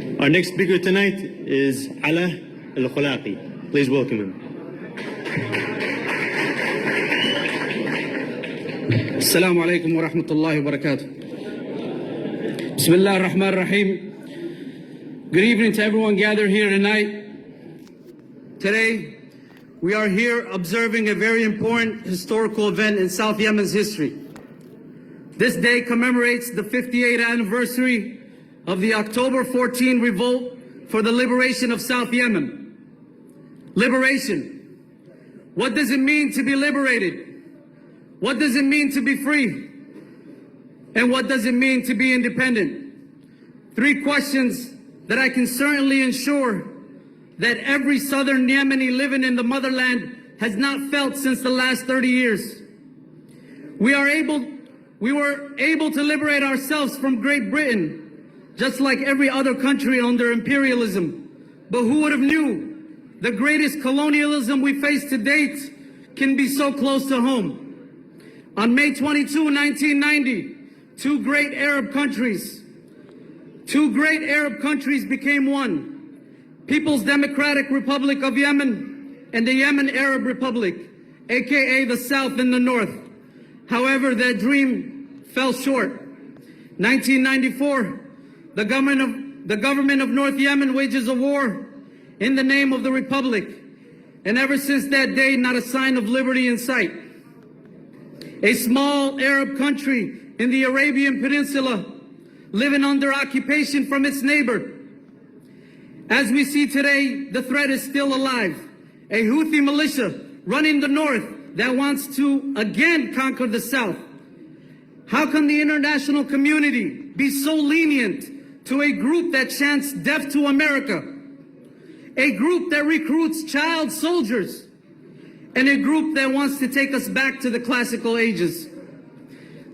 Our next speaker tonight is Ala Al-Khulaqi. Please welcome him. Assalamu alaikum wa rahmatullahi wa barakatuh. Bismillah ar-Rahman ar-Rahim. Good evening to everyone gathered here tonight. Today, we are here observing a very important historical event in South Yemen's history. This day commemorates the 58th anniversary of the October 14 revolt for the liberation of South Yemen. Liberation. What does it mean to be liberated? What does it mean to be free? And what does it mean to be independent? Three questions that I can certainly ensure that every Southern Yemeni living in the motherland has not felt since the last 30 years. We were able to liberate ourselves from Great Britain, just like every other country under imperialism. But who would have knew the greatest colonialism we face to date can be so close to home? On May 22, 1990, two great Arab countries became one. People's Democratic Republic of Yemen and the Yemen Arab Republic, aka the South and the North. However, that dream fell short. 1994, the government of North Yemen wages a war in the name of the Republic. And ever since that day, not a sign of liberty in sight. A small Arab country in the Arabian Peninsula, living under occupation from its neighbor. As we see today, the threat is still alive. A Houthi militia running the north that wants to again conquer the south. How can the international community be so lenient to a group that chants death to America? A group that recruits child soldiers, and a group that wants to take us back to the classical ages.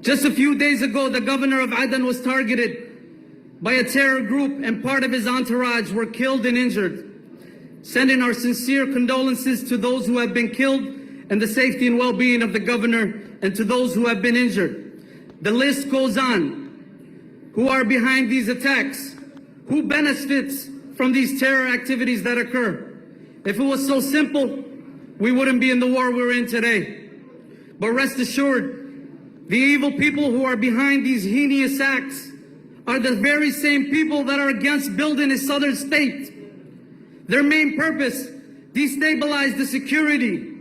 Just a few days ago, the governor of Aden was targeted by a terror group, and part of his entourage were killed and injured. Sending our sincere condolences to those who have been killed and the safety and well-being of the governor, and to those who have been injured. The list goes on. Who are behind these attacks? Who benefits from these terror activities that occur? If it was so simple, we wouldn't be in the war we're in today. But rest assured, the evil people who are behind these heinous acts are the very same people that are against building a southern state. Their main purpose, destabilize the security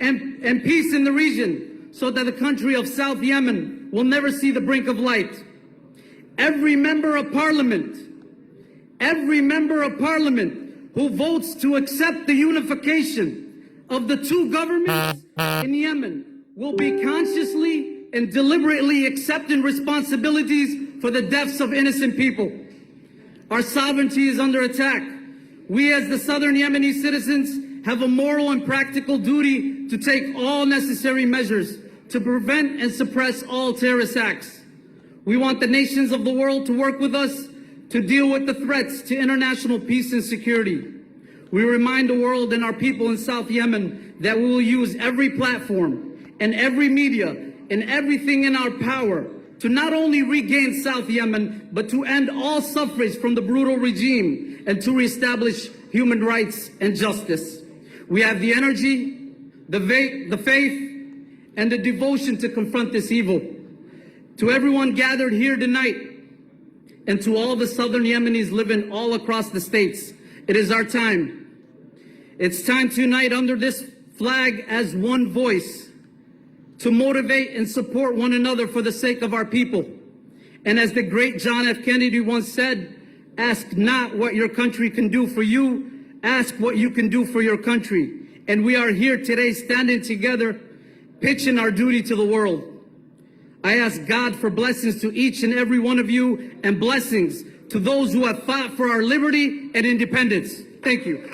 and peace in the region so that the country of South Yemen will never see the brink of light. Every member of parliament who votes to accept the unification of the two governments in Yemen will be consciously and deliberately accepting responsibilities for the deaths of innocent people. Our sovereignty is under attack. We as the Southern Yemeni citizens have a moral and practical duty to take all necessary measures to prevent and suppress all terrorist acts. We want the nations of the world to work with us to deal with the threats to international peace and security. We remind the world and our people in South Yemen that we will use every platform and every media and everything in our power to not only regain South Yemen, but to end all suffrage from the brutal regime and to reestablish human rights and justice. We have the energy, the faith, and the devotion to confront this evil. To everyone gathered here tonight, and to all the Southern Yemenis living all across the states, it is our time. It's time to unite under this flag as one voice, to motivate and support one another for the sake of our people. And as the great John F. Kennedy once said, ask not what your country can do for you, ask what you can do for your country. And we are here today standing together, pitching our duty to the world. I ask God for blessings to each and every one of you, and blessings to those who have fought for our liberty and independence. Thank you.